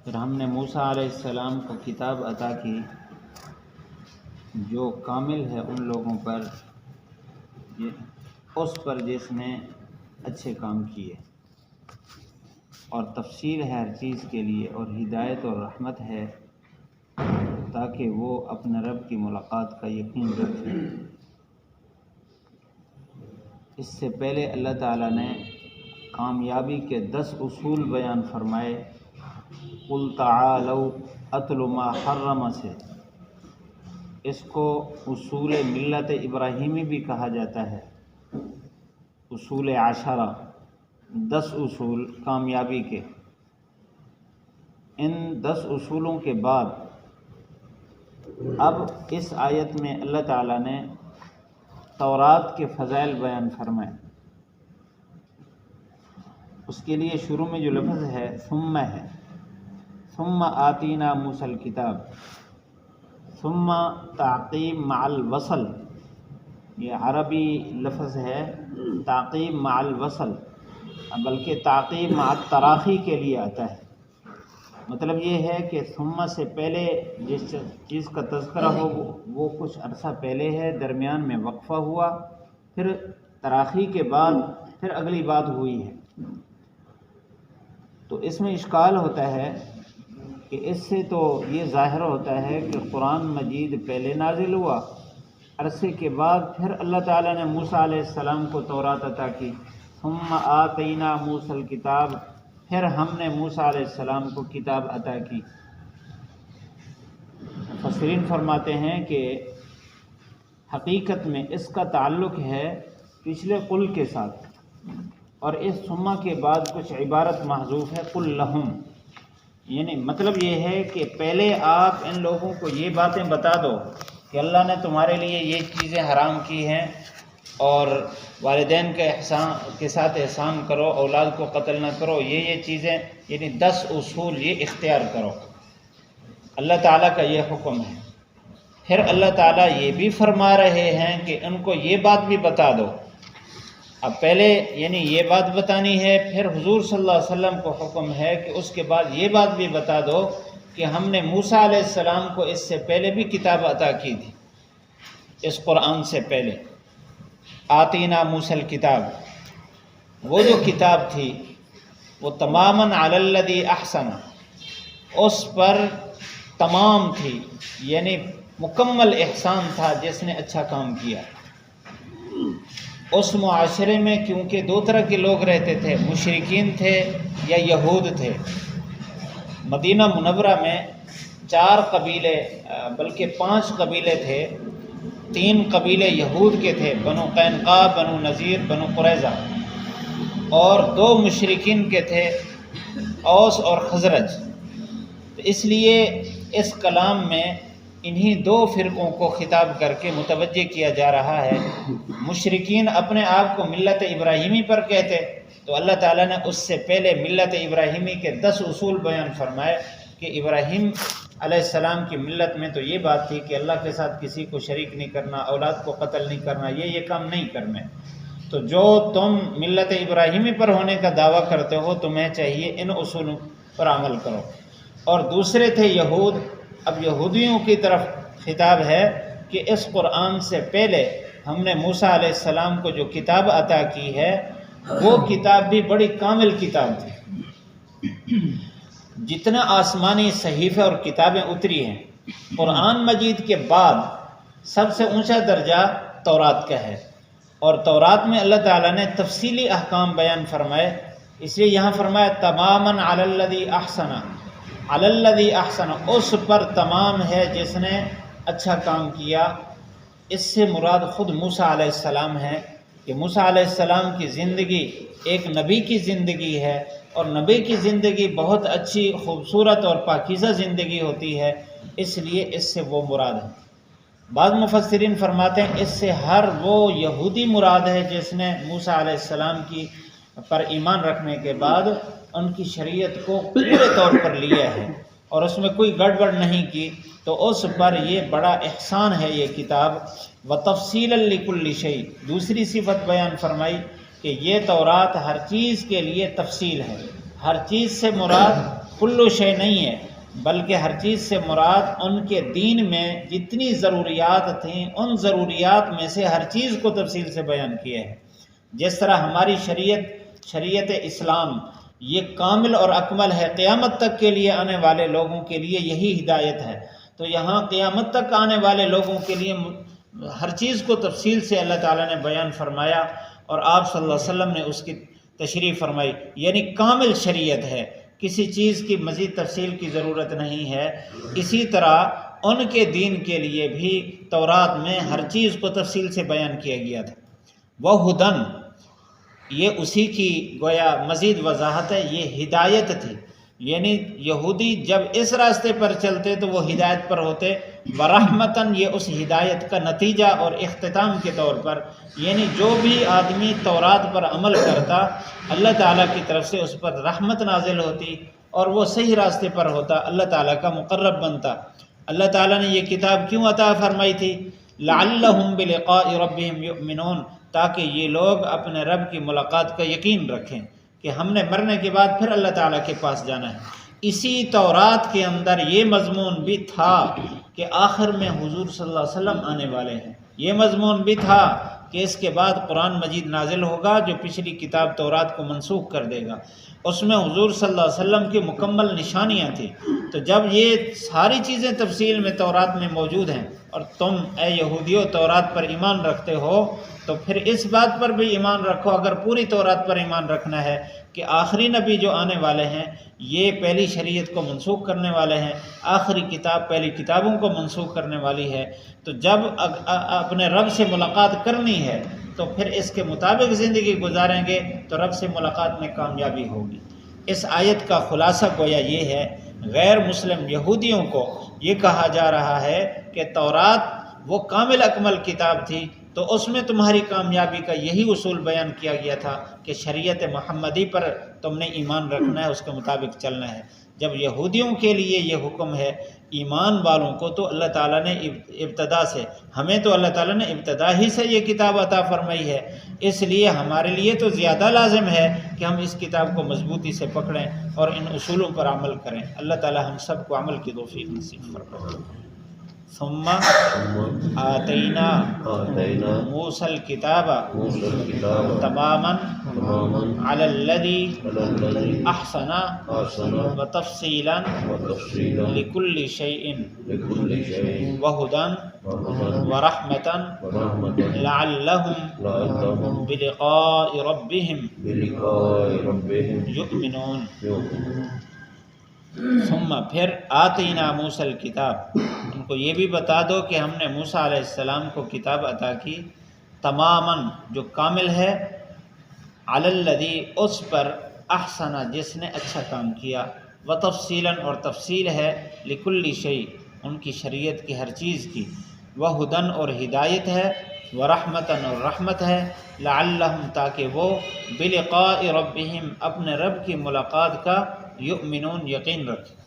پھر ہم نے موسیٰ علیہ السلام کو کتاب عطا کی جو کامل ہے ان لوگوں پر اس پر جس نے اچھے کام کیے، اور تفصیل ہے ہر چیز کے لیے، اور ہدایت اور رحمت ہے تاکہ وہ اپنے رب کی ملاقات کا یقین رکھیں۔ اس سے پہلے اللہ تعالیٰ نے کامیابی کے 10 اصول بیان فرمائے۔ قُلْ تَعَالَوْا أَتْلُ مَا حَرَّمَ سے اس کو اصول ملت ابراہیمی بھی کہا جاتا ہے، اصول 10، 10 اصول کامیابی کے۔ ان 10 اصولوں کے بعد اب اس آیت میں اللہ تعالیٰ نے تورات کے فضائل بیان فرمائے۔ اس کے لیے شروع میں جو لفظ ہے ثم ہے، ثم آتینا موسیٰ الکتاب، ثم تعقیب مع الوصل، یہ عربی لفظ ہے تعقیب مع الوصل، بلکہ تعقیب مع التراخی کے لیے آتا ہے۔ مطلب یہ ہے کہ ثم سے پہلے جس چیز کا تذکرہ ہو وہ کچھ عرصہ پہلے ہے، درمیان میں وقفہ ہوا، پھر تراخی کے بعد پھر اگلی بات ہوئی ہے۔ تو اس میں اشکال ہوتا ہے کہ اس سے تو یہ ظاہر ہوتا ہے کہ قرآن مجید پہلے نازل ہوا، عرصے کے بعد پھر اللہ تعالیٰ نے موسیٰ علیہ السلام کو تورات عطا کی، ثم آتینا موسیٰ الکتاب، پھر ہم نے موسیٰ علیہ السلام کو کتاب عطا کی۔ مفسرین فرماتے ہیں کہ حقیقت میں اس کا تعلق ہے پچھلے قل کے ساتھ، اور اس ثم کے بعد کچھ عبارت محذوف ہے، قل لہم، یعنی مطلب یہ ہے کہ پہلے آپ ان لوگوں کو یہ باتیں بتا دو کہ اللہ نے تمہارے لیے یہ چیزیں حرام کی ہیں، اور والدین کے ساتھ احسان کرو، اولاد کو قتل نہ کرو، یہ چیزیں، یعنی 10 اصول یہ اختیار کرو۔ اللہ تعالیٰ کا یہ حکم ہے۔ پھر اللہ تعالیٰ یہ بھی فرما رہے ہیں کہ ان کو یہ بات بھی بتا دو۔ اب پہلے یعنی یہ بات بتانی ہے، پھر حضور صلی اللہ علیہ وسلم کو حکم ہے کہ اس کے بعد یہ بات بھی بتا دو کہ ہم نے موسیٰ علیہ السلام کو اس سے پہلے بھی کتاب عطا کی تھی، اس قرآن سے پہلے۔ آتینا موسیٰ الکتاب، وہ جو کتاب تھی وہ تماماً علی الذی احسن، اس پر تمام تھی، یعنی مکمل احسان تھا جس نے اچھا کام کیا۔ اس معاشرے میں کیونکہ 2 طرح کے لوگ رہتے تھے، مشرکین تھے یا یہود تھے۔ مدینہ منورہ میں 4 قبیلے بلکہ 5 قبیلے تھے۔ 3 قبیلے یہود کے تھے، بنو قینقاع، بنو نذیر، بنو قریظہ، اور 2 مشرکین کے تھے، اوس اور خزرج۔ اس لیے اس کلام میں انہی 2 فرقوں کو خطاب کر کے متوجہ کیا جا رہا ہے۔ مشرکین اپنے آپ کو ملت ابراہیمی پر کہتے، تو اللہ تعالیٰ نے اس سے پہلے ملت ابراہیمی کے 10 اصول بیان فرمائے کہ ابراہیم علیہ السلام کی ملت میں تو یہ بات تھی کہ اللہ کے ساتھ کسی کو شریک نہیں کرنا، اولاد کو قتل نہیں کرنا، یہ کام نہیں کرنا۔ تو جو تم ملت ابراہیمی پر ہونے کا دعویٰ کرتے ہو تمہیں چاہیے ان اصولوں پر عمل کرو۔ اور دوسرے تھے یہود۔ اب یہودیوں کی طرف خطاب ہے کہ اس قرآن سے پہلے ہم نے موسیٰ علیہ السلام کو جو کتاب عطا کی ہے وہ کتاب بھی بڑی کامل کتاب تھی۔ جتنا آسمانی صحیفے اور کتابیں اتری ہیں، قرآن مجید کے بعد سب سے اونچا درجہ تورات کا ہے، اور تورات میں اللہ تعالیٰ نے تفصیلی احکام بیان فرمائے۔ اس لیے یہاں فرمایا تماماً علی الذی احسن، علی الذی احسن، اس پر تمام ہے جس نے اچھا کام کیا۔ اس سے مراد خود موسیٰ علیہ السلام ہے کہ موسیٰ علیہ السلام کی زندگی ایک نبی کی زندگی ہے، اور نبی کی زندگی بہت اچھی، خوبصورت اور پاکیزہ زندگی ہوتی ہے، اس لیے اس سے وہ مراد ہے۔ بعض مفسرین فرماتے ہیں اس سے ہر وہ یہودی مراد ہے جس نے موسیٰ علیہ السلام کی پر ایمان رکھنے کے بعد ان کی شریعت کو پورے طور پر لیا ہے اور اس میں کوئی گڑبڑ نہیں کی، تو اس پر یہ بڑا احسان ہے یہ کتاب۔ وَتَفْصِيلًا لِكُلِّ شَيْءٍ، دوسری صفت بیان فرمائی کہ یہ تورات ہر چیز کے لیے تفصیل ہے۔ ہر چیز سے مراد کلو شے نہیں ہے، بلکہ ہر چیز سے مراد ان کے دین میں جتنی ضروریات تھیں ان ضروریات میں سے ہر چیز کو تفصیل سے بیان کیا ہے۔ جس طرح ہماری شریعت اسلام یہ کامل اور اکمل ہے، قیامت تک کے لیے آنے والے لوگوں کے لیے یہی ہدایت ہے، تو یہاں قیامت تک آنے والے لوگوں کے لیے ہر چیز کو تفصیل سے اللہ تعالیٰ نے بیان فرمایا، اور آپ صلی اللہ علیہ وسلم نے اس کی تشریح فرمائی، یعنی کامل شریعت ہے، کسی چیز کی مزید تفصیل کی ضرورت نہیں ہے۔ اسی طرح ان کے دین کے لیے بھی تورات میں ہر چیز کو تفصیل سے بیان کیا گیا تھا۔ وَہُدًى، یہ اسی کی گویا مزید وضاحت ہے، یہ ہدایت تھی، یعنی یہودی جب اس راستے پر چلتے تو وہ ہدایت پر ہوتے، وَرَحْمَةً، یہ اس ہدایت کا نتیجہ اور اختتام کے طور پر، یعنی جو بھی آدمی تورات پر عمل کرتا اللہ تعالیٰ کی طرف سے اس پر رحمت نازل ہوتی اور وہ صحیح راستے پر ہوتا، اللہ تعالیٰ کا مقرب بنتا۔ اللہ تعالیٰ نے یہ کتاب کیوں عطا فرمائی تھی؟ لَعَلَّهُمْ بِلِقَاءِ رَبِّهِمْ يُؤْمِنُونَ، تاکہ یہ لوگ اپنے رب کی ملاقات کا یقین رکھیں کہ ہم نے مرنے کے بعد پھر اللہ تعالیٰ کے پاس جانا ہے۔ اسی تورات کے اندر یہ مضمون بھی تھا کہ آخر میں حضور صلی اللہ علیہ وسلم آنے والے ہیں، یہ مضمون بھی تھا کہ اس کے بعد قرآن مجید نازل ہوگا جو پچھلی کتاب تورات کو منسوخ کر دے گا، اس میں حضور صلی اللہ علیہ وسلم کی مکمل نشانیاں تھیں۔ تو جب یہ ساری چیزیں تفصیل میں تورات میں موجود ہیں اور تم اے یہودیو تورات پر ایمان رکھتے ہو، تو پھر اس بات پر بھی ایمان رکھو، اگر پوری تورات پر ایمان رکھنا ہے کہ آخری نبی جو آنے والے ہیں یہ پہلی شریعت کو منسوخ کرنے والے ہیں، آخری کتاب پہلی کتابوں کو منسوخ کرنے والی ہے، تو جب اپنے رب سے ملاقات کرنی ہے تو پھر اس کے مطابق زندگی گزاریں گے تو رب سے ملاقات میں کامیابی ہوگی۔ اس آیت کا خلاصہ گویا یہ ہے، غیر مسلم یہودیوں کو یہ کہا جا رہا ہے کہ تورات وہ کامل اکمل کتاب تھی، تو اس میں تمہاری کامیابی کا یہی اصول بیان کیا گیا تھا کہ شریعت محمدی پر تم نے ایمان رکھنا ہے، اس کے مطابق چلنا ہے۔ جب یہودیوں کے لیے یہ حکم ہے، ایمان والوں کو تو اللہ تعالیٰ نے ابتدا سے، ہمیں تو اللہ تعالیٰ نے ابتدا ہی سے یہ کتاب عطا فرمائی ہے، اس لیے ہمارے لیے تو زیادہ لازم ہے کہ ہم اس کتاب کو مضبوطی سے پکڑیں اور ان اصولوں پر عمل کریں۔ اللہ تعالیٰ ہم سب کو عمل کی توفیق نصیب فرمائے۔ ثم آتینا موسیٰ الکتاب تماما علی الذی احسن وتفصیلا لکل شیء وہدی ورحمۃ لعلہم بلقاء ربہم یؤمنون۔ ثم پھر آتینا موسیٰ الکتاب، ان کو یہ بھی بتا دو کہ ہم نے موسیٰ علیہ السلام کو کتاب عطا کی، تماماً جو کامل ہے، علی الذی اس پر، احسن جس نے اچھا کام کیا، وتفصیلاً اور تفصیل ہے، لکل شیء ان کی شریعت کی ہر چیز کی، وہدن اور ہدایت ہے، ورحمتاً اور رحمت ہے، لعلہم تاکہ وہ بلقاء ربہم اپنے رب کی ملاقات کا یؤمنون یقین رکھیں۔